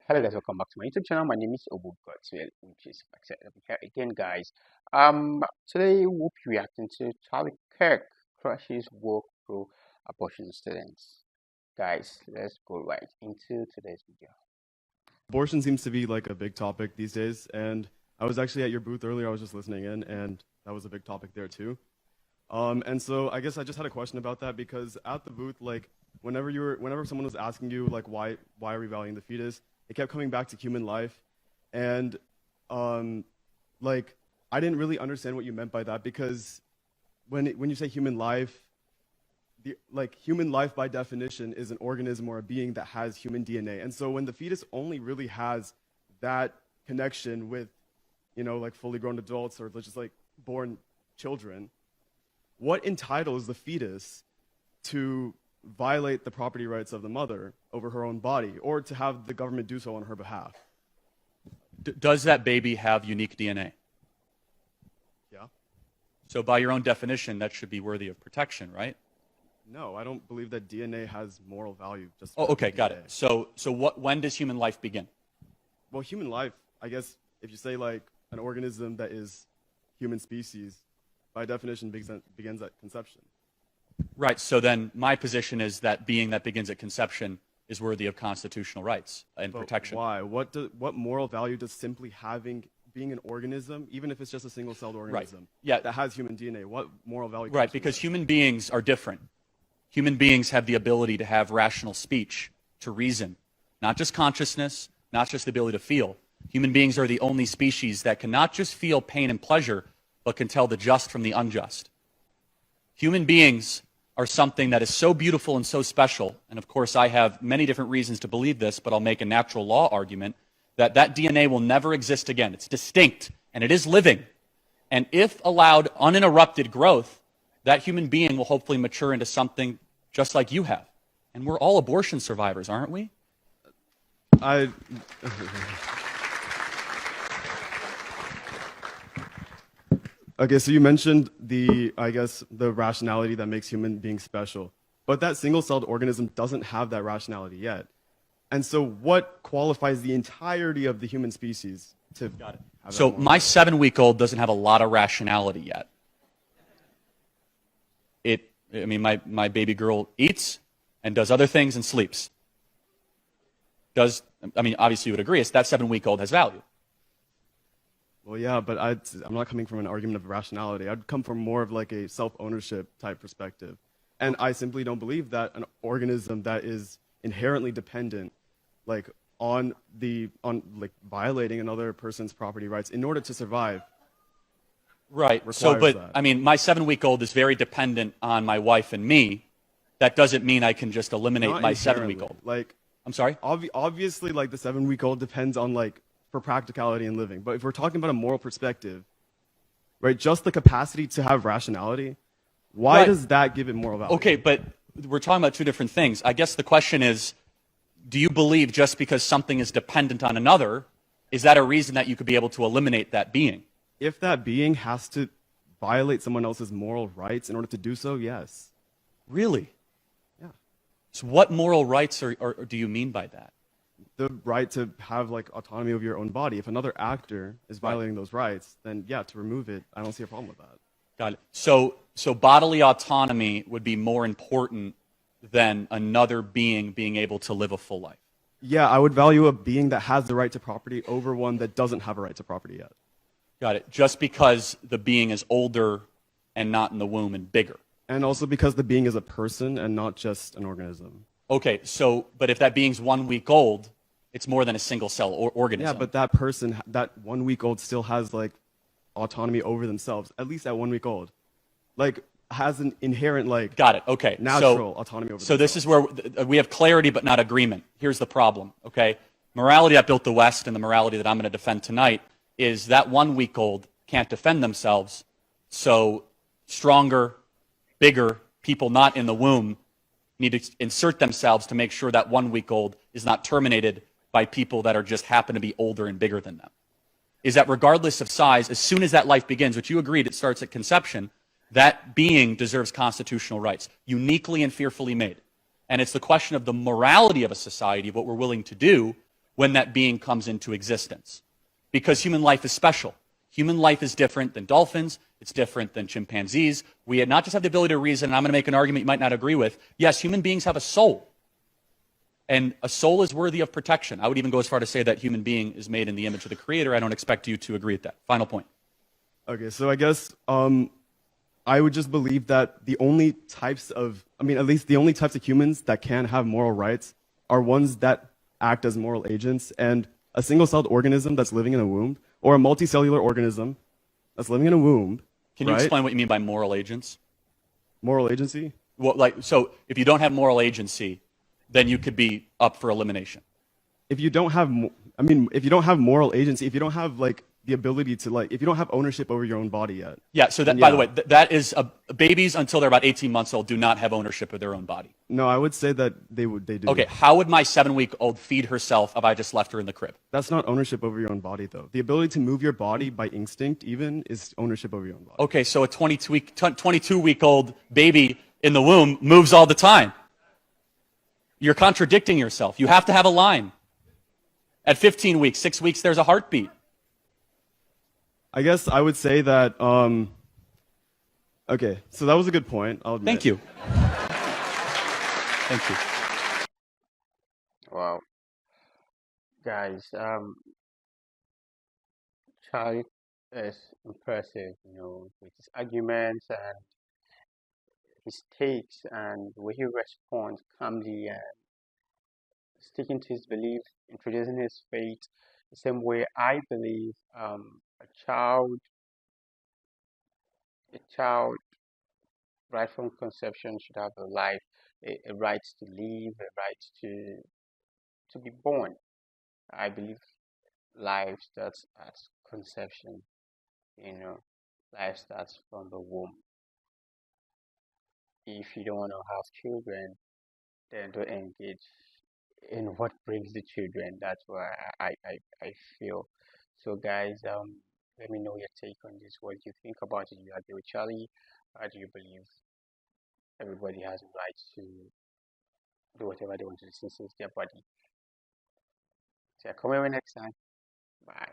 Hello guys, welcome back to my YouTube channel. My name is Obo Godswill, which is accepted here again, guys. Today we'll be reacting to Charlie Kirk crushes work pro abortion students. Guys, let's go right into today's video. Abortion seems to be like a big topic these days, and I was actually at your booth earlier. I was just listening in, and that was a big topic there too. And so I guess I just had a question about that because at the booth, like whenever someone was asking you like why are we valuing the fetus, it kept coming back to human life, and like I didn't really understand what you meant by that because when you say human life, human life by definition is an organism or a being that has human DNA. And so when the fetus only really has that connection with, like fully grown adults or just like born children, what entitles the fetus to violate the property rights of the mother over her own body or to have the government do so on her behalf? Does that baby have unique DNA? Yeah. So by your own definition, that should be worthy of protection, right? No, I don't believe that DNA has moral value. Oh, okay, got it. So when does human life begin? Well, human life, I guess, if you say like an organism that is human species, by definition begins at conception. Right. So then my position is that being that begins at conception is worthy of constitutional rights and protection. Why? What moral value does simply being an organism, even if it's just a single-celled organism, that has human DNA, what moral value? Right, because human beings are different. Human beings have the ability to have rational speech, to reason, not just consciousness, not just the ability to feel. Human beings are the only species that can not just feel pain and pleasure, but can tell the just from the unjust. Human beings are something that is so beautiful and so special, and of course I have many different reasons to believe this, but I'll make a natural law argument, that DNA will never exist again. It's distinct, and it is living. And if allowed uninterrupted growth, that human being will hopefully mature into something just like you have. And we're all abortion survivors, aren't we? Okay, so you mentioned the rationality that makes human beings special. But that single-celled organism doesn't have that rationality yet. And so what qualifies the entirety of the human species to Got it. So my 7-week-old doesn't have a lot of rationality yet. My baby girl eats and does other things and sleeps. Obviously you would agree, that 7-week-old has value. Well, yeah, but I'm not coming from an argument of rationality. I'd come from more of like a self-ownership type perspective. And I simply don't believe that an organism that is inherently dependent, on violating another person's property rights in order to survive. Right. My 7-week-old is very dependent on my wife and me. That doesn't mean I can just eliminate my 7-week-old. I'm sorry? Obviously, the 7-week-old depends on, for practicality and living. But if we're talking about a moral perspective, right, just the capacity to have rationality, why does that give it moral value? Okay, but we're talking about two different things. I guess the question is, do you believe just because something is dependent on another, is that a reason that you could be able to eliminate that being? If that being has to violate someone else's moral rights in order to do so, yes. Really? Yeah. So what moral rights do you mean by that? The right to have autonomy over your own body. If another actor is violating those rights, then yeah, to remove it, I don't see a problem with that. Got it. So bodily autonomy would be more important than another being being able to live a full life. Yeah, I would value a being that has the right to property over one that doesn't have a right to property yet. Got it. Just because the being is older and not in the womb and bigger. And also because the being is a person and not just an organism. Okay, but if that being's 1 week old, it's more than a single cell organism. Yeah, but that person, that 1 week old still has autonomy over themselves, at least at 1 week old. Has an inherent Got it. Okay. Natural autonomy over themselves. So this is where we have clarity but not agreement. Here's the problem, okay? Morality that built the West and the morality that I'm going to defend tonight is that 1 week old can't defend themselves, so stronger, bigger people not in the womb need to insert themselves to make sure that 1 week old is not terminated by people that just happen to be older and bigger than them. Is that regardless of size, as soon as that life begins, which you agreed it starts at conception, that being deserves constitutional rights, uniquely and fearfully made. And it's the question of the morality of a society, of what we're willing to do when that being comes into existence. Because human life is special. Human life is different than dolphins. It's different than chimpanzees. We not just have the ability to reason, and I'm going to make an argument you might not agree with. Yes, human beings have a soul. And a soul is worthy of protection. I would even go as far to say that human being is made in the image of the Creator. I don't expect you to agree with that. Final point. Okay, so I guess I would just believe that the only types of, at least the only types of humans that can have moral rights are ones that act as moral agents, and a single-celled organism that's living in a womb, or a multicellular organism that's living in a womb. Can you right? explain what you mean by moral agents? Moral agency? Well, so if you don't have moral agency, then you could be up for elimination. If you don't have, if you don't have moral agency, if you don't have the ability to if you don't have ownership over your own body yet. Yeah. So that, by the way, that is babies until they're about 18 months old do not have ownership of their own body. No, I would say that they do. Okay. How would my 7-week-old feed herself if I just left her in the crib? That's not ownership over your own body, though. The ability to move your body by instinct, even, is ownership over your own body. Okay. So a 22-week-old baby in the womb moves all the time. You're contradicting yourself. You have to have a line. At 15 weeks, 6 weeks, there's a heartbeat. I guess I would say that, okay, so that was a good point, I'll admit. Thank you. Thank you. Wow, guys, Charlie is impressive, with his arguments and his takes and the way he responds calmly and sticking to his belief, introducing his faith, the same way I believe a child right from conception should have a life, a right to live, a right to be born. I believe life starts at conception, you know, life starts from the womb. If you don't want to have children, then don't engage in what brings the children. That's what I feel. So guys, let me know your take on this. What do you think about it? Do you agree with Charlie? Or do you believe everybody has a right to do whatever they want to do since it's their body? So come here next time. Bye.